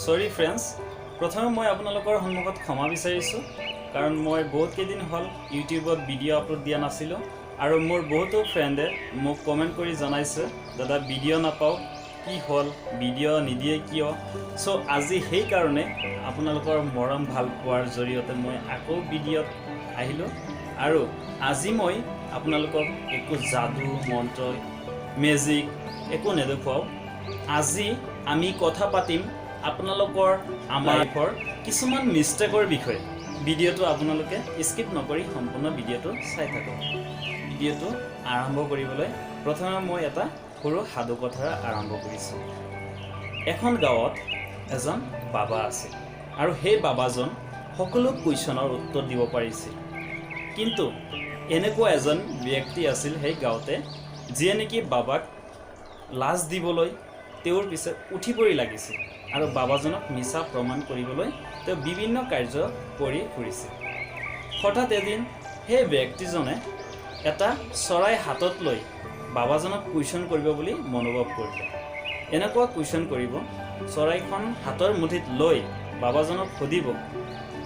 সৰি ফ্ৰেণ্ডছ, প্ৰথমে মই আপোনালোকৰ সন্মুখত ক্ষমা বিচাৰিছোঁ, কাৰণ মই বহুত কেইদিন হ'ল ইউটিউবত ভিডিঅ' আপলোড দিয়া নাছিলোঁ আৰু মোৰ বহুতো ফ্ৰেণ্ডে মোক কমেণ্ট কৰি জনাইছে, দাদা ভিডিঅ' নাপাওঁ, কি হ'ল ভিডিঅ' নিদিয়ে কিয়। চ' আজি সেইকাৰণে আপোনালোকৰ মৰম ভাল পোৱাৰ জৰিয়তে মই আকৌ ভিডিঅ'ত আহিলোঁ আৰু আজি মই আপোনালোকক একো যাদু মন্ত্ৰ মেজিক একো নেদেখুৱাওঁ। আজি আমি কথা পাতিম আপোনালোকৰ আমাৰ লাইফৰ কিছুমান মিষ্টেকৰ বিষয়ে। ভিডিঅ'টো আপোনালোকে স্কিপ নকৰি সম্পূৰ্ণ ভিডিঅ'টো চাই থাকক। ভিডিঅ'টো আৰম্ভ কৰিবলৈ প্ৰথমে মই এটা সৰু সাধু কথাৰে আৰম্ভ কৰিছোঁ। এখন গাঁৱত এজন বাবা আছিল আৰু সেই বাবাজন সকলো কুৱেশ্যনৰ উত্তৰ দিব পাৰিছিল। কিন্তু এনেকুৱা এজন ব্যক্তি আছিল সেই গাঁৱতে, যিয়ে নেকি বাবাক লাজ দিবলৈ তেওঁৰ পিছত উঠি পৰি লাগিছিল আৰু বাবাজনক মিছা প্ৰমাণ কৰিবলৈ তেওঁ বিভিন্ন কাৰ্য কৰি ফুৰিছিল। হঠাৎ এদিন সেই ব্যক্তিজনে এটা চৰাই হাতত লৈ বাবাজনক কুৱেশ্যন কৰিব বুলি মনোভৱ কৰিলে। এনেকুৱা কুৱেশ্যন কৰিব, চৰাইখন হাতৰ মুঠিত লৈ বাবাজনক সুধিব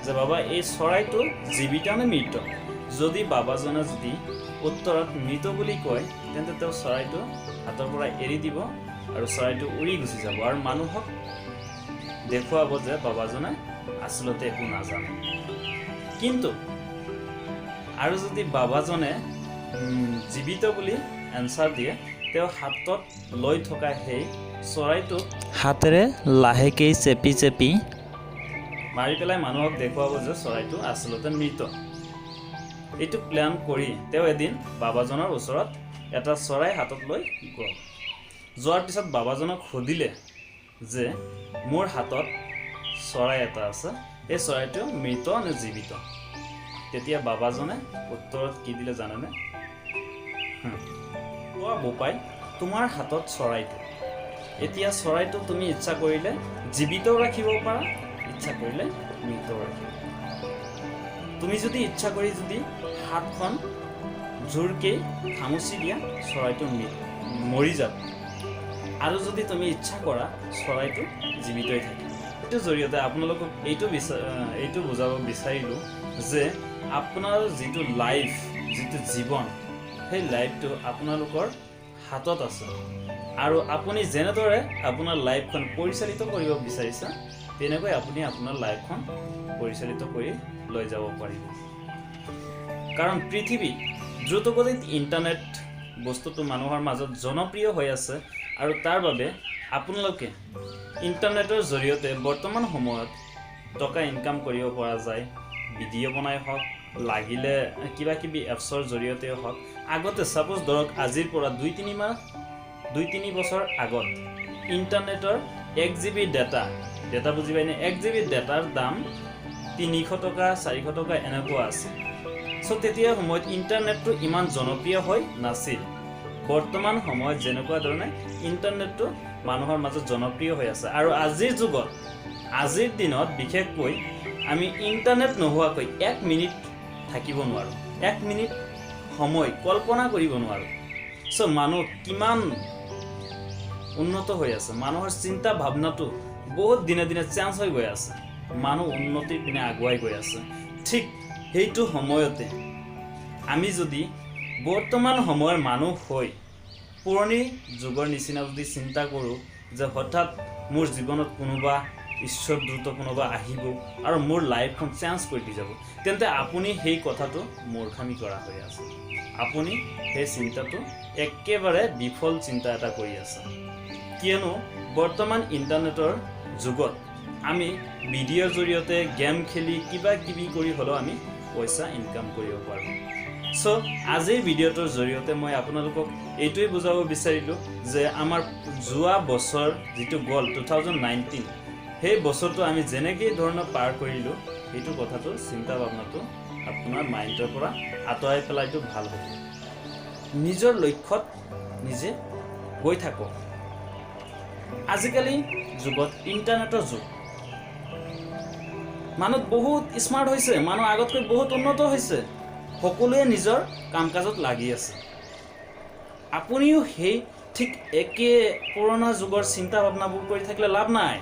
যে বাবা, এই চৰাইটো জীৱিত নে মৃত? যদি বাবাজনে যদি উত্তৰত মৃত বুলি কয়, তেন্তে তেওঁ চৰাইটো হাতৰ পৰা এৰি দিব আৰু চৰাইটো উৰি গুচি যাব আৰু মানুহক দেখুৱাব যে বাবাজনে আচলতে একো নাজানে। কিন্তু আৰু যদি বাবাজনে জীৱিত বুলি এনচাৰ দিয়ে, তেওঁ হাতত লৈ থকা সেই চৰাইটো হাতেৰে লাহেকৈ চেপি চেপি মাৰি পেলাই মানুহক দেখুৱাব যে চৰাইটো আচলতে মৃত। এইটো প্লেন কৰি তেওঁ এদিন বাবাজনৰ ওচৰত এটা চৰাই হাতত লৈ গ'ল। যোৱাৰ পিছত বাবাজনক সুধিলে যে মোৰ হাতত চৰাই এটা আছে, এই চৰাইটো মৃত নে জীৱিত? তেতিয়া বাবাজনে উত্তৰত কি দিলে জানেনে? বোপাই, তোমাৰ হাতত চৰাইটো, এতিয়া চৰাইটো তুমি ইচ্ছা কৰিলে জীৱিতও ৰাখিব পাৰা, ইচ্ছা কৰিলে মৃতও ৰাখিব পাৰা। তুমি যদি ইচ্ছা কৰি যদি হাতখন জোৰকৈ খামুচি দিয়া, চৰাইটো মৰি যাব, আৰু যদি তুমি ইচ্ছা কৰা চৰাইটো জীৱিতই থাকে। এইটোৰ জৰিয়তে আপোনালোকক এইটো বুজাব বিচাৰিলোঁ যে আপোনাৰ যিটো লাইফ, যিটো জীৱন, সেই লাইফটো আপোনালোকৰ হাতত আছে আৰু আপুনি যেনেদৰে আপোনাৰ লাইফখন পৰিচালিত কৰিব বিচাৰিছে, তেনেকৈ আপুনি আপোনাৰ লাইফখন পৰিচালিত কৰি লৈ যাব পাৰিব। কাৰণ পৃথিৱী দ্ৰুতগতিত ইণ্টাৰনেট বস্তুটো মানুহৰ মাজত জনপ্ৰিয় হৈ আছে আৰু তাৰ বাবে আপোনালোকে ইণ্টাৰনেটৰ জৰিয়তে বৰ্তমান সময়ত টকা ইনকাম কৰিব পৰা যায়। ভিডিঅ' বনাই হওক, লাগিলে কিবা কিবি এপছৰ জৰিয়তেও হওক। আগতে ছাপ'জ ধৰক আজিৰ পৰা 2-3 বছৰ আগত ইণ্টাৰনেটৰ 1 GB ডেটা বুজি পাইনে? 1 GB ডেটাৰ দাম 300 টকা 400 টকা এনেকুৱা আছিল। চ' তেতিয়া সময়ত ইণ্টাৰনেটটো ইমান জনপ্ৰিয় হৈ নাছিল। বৰ্তমান সময়ত যেনেকুৱা ধৰণে ইণ্টাৰনেটটো মানুহৰ মাজত জনপ্ৰিয় হৈ আছে আৰু আজিৰ দিনত বিশেষকৈ আমি ইণ্টাৰনেট নোহোৱাকৈ 1 মিনিট থাকিব নোৱাৰোঁ। 1 মিনিট সময় কল্পনা কৰিব নোৱাৰোঁ। চ' মানুহ কিমান উন্নত হৈ আছে, মানুহৰ চিন্তা ভাৱনাটো বহুত দিনে দিনে চেঞ্জ হৈ গৈ আছে, মানুহ উন্নতিৰ পিনে আগুৱাই গৈ আছে। ঠিক সেইটো সময়তে আমি যদি বৰ্তমান সময়ৰ মানুহ হৈ পুৰণি যুগৰ নিচিনা যদি চিন্তা কৰোঁ যে হঠাৎ মোৰ জীৱনত কোনোবা ঈশ্বৰদূত কোনোবা আহিব আৰু মোৰ লাইফখন চেঞ্জ কৰি দি যাব, তেন্তে আপুনি সেই কথাটো মূৰ্খামি কৰা হৈ আছে। আপুনি সেই চিন্তাটো একেবাৰে বিফল চিন্তা এটা কৰি আছে। কিয়নো বৰ্তমান ইণ্টাৰনেটৰ যুগত আমি ভিডিঅ'ৰ জৰিয়তে গেম খেলি কিবা কিবি কৰি হ'লেও আমি পইচা ইনকাম কৰিব পাৰোঁ। চ' আজিৰ ভিডিঅ'টোৰ জৰিয়তে মই আপোনালোকক এইটোৱে বুজাব বিচাৰিলোঁ যে আমাৰ যোৱা বছৰ যিটো গ'ল 2019, সেই বছৰটো আমি যেনেকৈ ধৰণৰ পাৰ কৰিলোঁ, সেইটো কথাটো চিন্তা ভাৱনাটো আপোনাৰ মাইণ্ডৰ পৰা আঁতৰাই পেলাইটো ভাল হ'ব। নিজৰ লক্ষ্যত নিজে গৈ থাকক। আজিকালি যুগত ইণ্টাৰনেটৰ যুগ, মানুহ বহুত স্মাৰ্ট হৈছে, মানুহ আগতকৈ বহুত উন্নত হৈছে, সকলোৱে নিজৰ কাম কাজত লাগি আছে। আপুনিও সেই ঠিক একে পুৰণা যুগৰ চিন্তা ভাৱনাবোৰ কৰি থাকিলে লাভ নাই।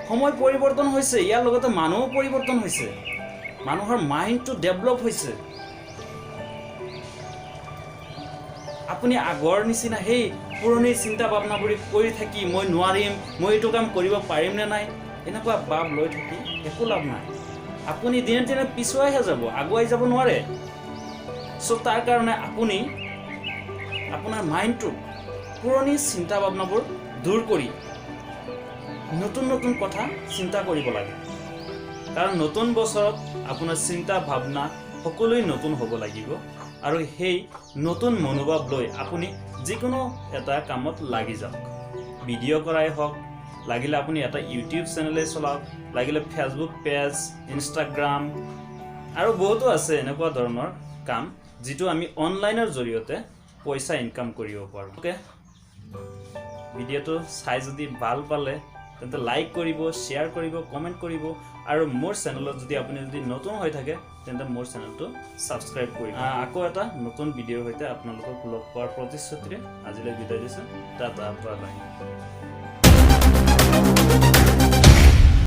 সময় পৰিৱৰ্তন হৈছে, ইয়াৰ লগতে মানুহো পৰিৱৰ্তন হৈছে, মানুহৰ মাইণ্ডটো ডেভেলপ হৈছে। আপুনি আগৰ নিচিনা সেই পুৰণি চিন্তা ভাৱনাবোৰ কৰি থাকি মই নোৱাৰিম, মই এইটো কাম কৰিব পাৰিম নে নাই, এনেকুৱা ভাৱ লৈ থাকি একো লাভ নাই। আপুনি দিনে দিনে পিছুৱাইহে যাব, আগুৱাই যাব নোৱাৰে। চ' তাৰ কাৰণে আপুনি আপোনাৰ মাইণ্ডটো পুৰণি চিন্তা ভাৱনাবোৰ দূৰ কৰি নতুন নতুন কথা চিন্তা কৰিব লাগে। কাৰণ নতুন বছৰত আপোনাৰ চিন্তা ভাৱনা সকলোৱে নতুন হ'ব লাগিব আৰু সেই নতুন মনোভাৱ লৈ আপুনি যিকোনো এটা কামত লাগি যাওক। ভিডিঅ' কৰাই হওক, লাগিলে আপুনি এটা ইউটিউব চেনেলেই চলাওক, লাগিলে ফেচবুক পেজ, ইনষ্টাগ্ৰাম আৰু বহুতো আছে এনেকুৱা ধৰণৰ কাম যিটো আমি অনলাইনৰ জৰিয়তে পইচা ইনকাম কৰিব পাৰোঁ। ওকে, ভিডিঅ'টো চাই যদি ভাল পালে তেন্তে লাইক কৰিব, শ্বেয়াৰ কৰিব, কমেণ্ট কৰিব আৰু মোৰ চেনেলত যদি আপুনি নতুন হৈ থাকে তেন্তে মোৰ চেনেলটো ছাবস্ক্ৰাইব কৰিব। আকৌ এটা নতুন ভিডিঅ'ৰ সৈতে আপোনালোকক লগ পোৱাৰ প্ৰতিশ্ৰুতিৰে আজিলৈ বিদায় দিছোঁ। Tata, bye bye.